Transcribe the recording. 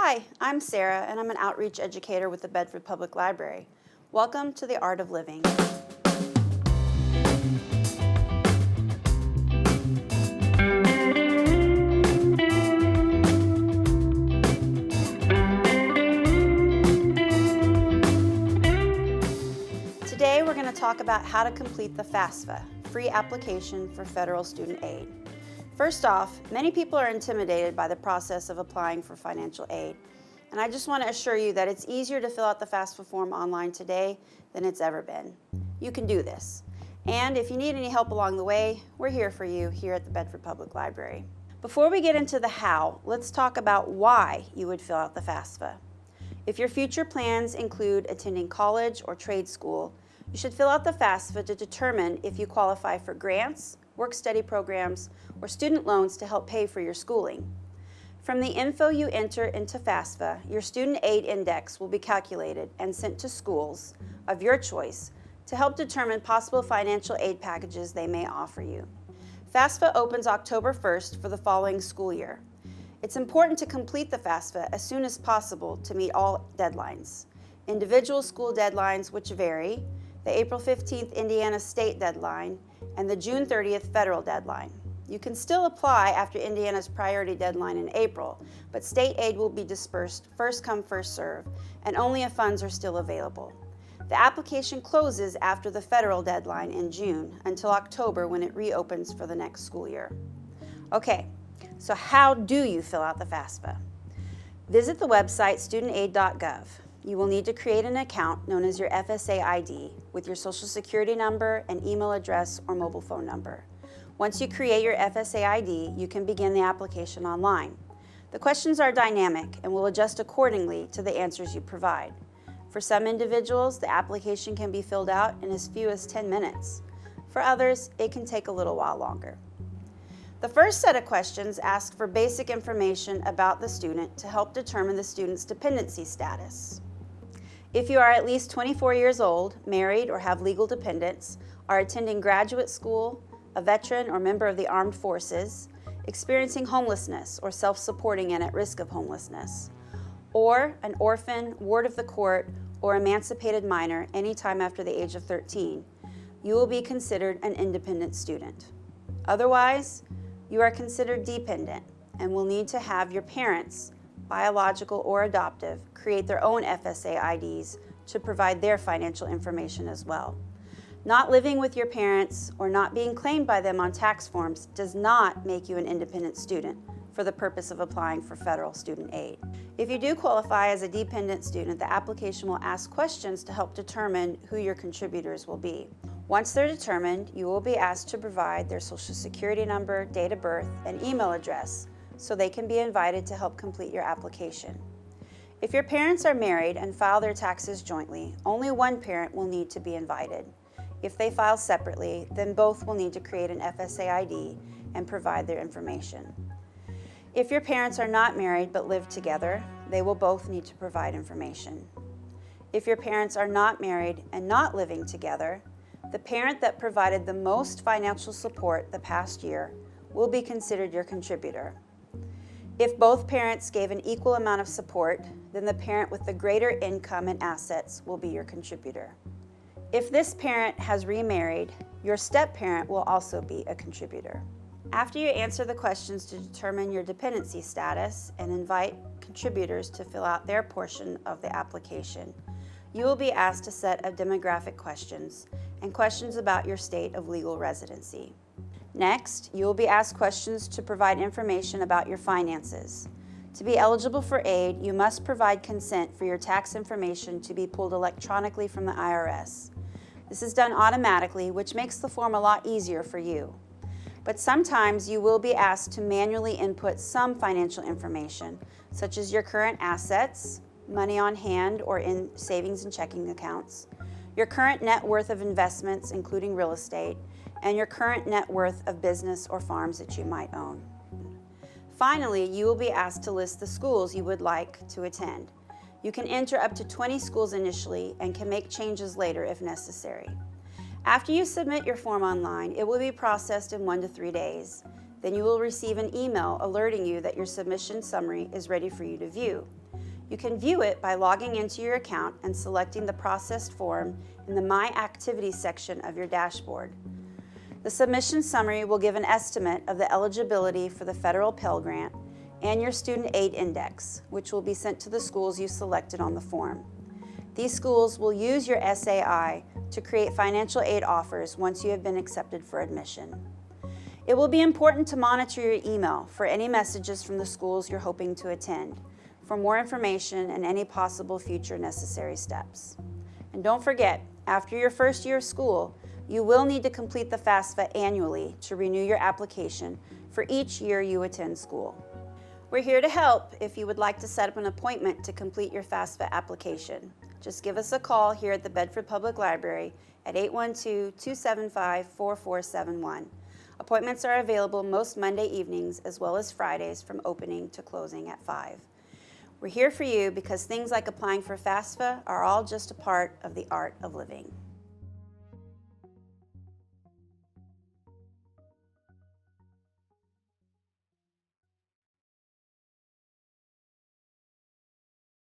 Hi, I'm Sarah, and I'm an outreach educator with the Bedford Public Library. Welcome to the Art of Living. Today we're going to talk about how to complete the FAFSA, free application for federal student aid. First off, many people are intimidated by the process of applying for financial aid, and I just want to assure you that it's easier to fill out the FAFSA form online today than it's ever been. You can do this. And if you need any help along the way, we're here for you here at the Bedford Public Library. Before we get into the how, let's talk about why you would fill out the FAFSA. If your future plans include attending college or trade school, you should fill out the FAFSA to determine if you qualify for grants, work-study programs, or student loans to help pay for your schooling. From the info you enter into FAFSA, your student aid index will be calculated and sent to schools of your choice to help determine possible financial aid packages they may offer you. FAFSA opens October 1st for the following school year. It's important to complete the FAFSA as soon as possible to meet all deadlines. Individual school deadlines, which vary, the April 15th Indiana state deadline, and the June 30th federal deadline. You can still apply after Indiana's priority deadline in April, but state aid will be dispersed first come, first serve, and only if funds are still available. The application closes after the federal deadline in June until October when it reopens for the next school year. Okay, so how do you fill out the FAFSA? Visit the website studentaid.gov. You will need to create an account known as your FSA ID with your social security number and email address or mobile phone number. Once you create your FSA ID, you can begin the application online. The questions are dynamic and will adjust accordingly to the answers you provide. For some individuals, the application can be filled out in as few as 10 minutes. For others, it can take a little while longer. The first set of questions ask for basic information about the student to help determine the student's dependency status. If you are at least 24 years old, married, or have legal dependents, are attending graduate school, a veteran or member of the armed forces, experiencing homelessness or self-supporting and at risk of homelessness, or an orphan, ward of the court, or emancipated minor anytime after the age of 13, you will be considered an independent student. Otherwise, you are considered dependent and will need to have your parents, biological or adoptive, create their own FSA IDs to provide their financial information as well. Not living with your parents or not being claimed by them on tax forms does not make you an independent student for the purpose of applying for federal student aid. If you do qualify as a dependent student, the application will ask questions to help determine who your contributors will be. Once they're determined, you will be asked to provide their social security number, date of birth, and email address so they can be invited to help complete your application. If your parents are married and file their taxes jointly, only one parent will need to be invited. If they file separately, then both will need to create an FSA ID and provide their information. If your parents are not married but live together, they will both need to provide information. If your parents are not married and not living together, the parent that provided the most financial support the past year will be considered your contributor. If both parents gave an equal amount of support, then the parent with the greater income and assets will be your contributor. If this parent has remarried, your step-parent will also be a contributor. After you answer the questions to determine your dependency status and invite contributors to fill out their portion of the application, you will be asked a set of demographic questions and questions about your state of legal residency. Next, you will be asked questions to provide information about your finances. To be eligible for aid, you must provide consent for your tax information to be pulled electronically from the IRS. This is done automatically, which makes the form a lot easier for you. But sometimes you will be asked to manually input some financial information, such as your current assets, money on hand or in savings and checking accounts, your current net worth of investments, including real estate, and your current net worth of business or farms that you might own. Finally, you will be asked to list the schools you would like to attend. You can enter up to 20 schools initially and can make changes later if necessary. After you submit your form online, it will be processed in 1 to 3 days. Then you will receive an email alerting you that your submission summary is ready for you to view. You can view it by logging into your account and selecting the processed form in the My Activities section of your dashboard. The submission summary will give an estimate of the eligibility for the federal Pell Grant and your student aid index, which will be sent to the schools you selected on the form. These schools will use your SAI to create financial aid offers once you have been accepted for admission. It will be important to monitor your email for any messages from the schools you're hoping to attend, for more information and any possible future necessary steps. And don't forget, after your first year of school, you will need to complete the FAFSA annually to renew your application for each year you attend school. We're here to help if you would like to set up an appointment to complete your FAFSA application. Just give us a call here at the Bedford Public Library at 812-275-4471. Appointments are available most Monday evenings as well as Fridays from opening to closing at 5. We're here for you because things like applying for FAFSA are all just a part of the art of living.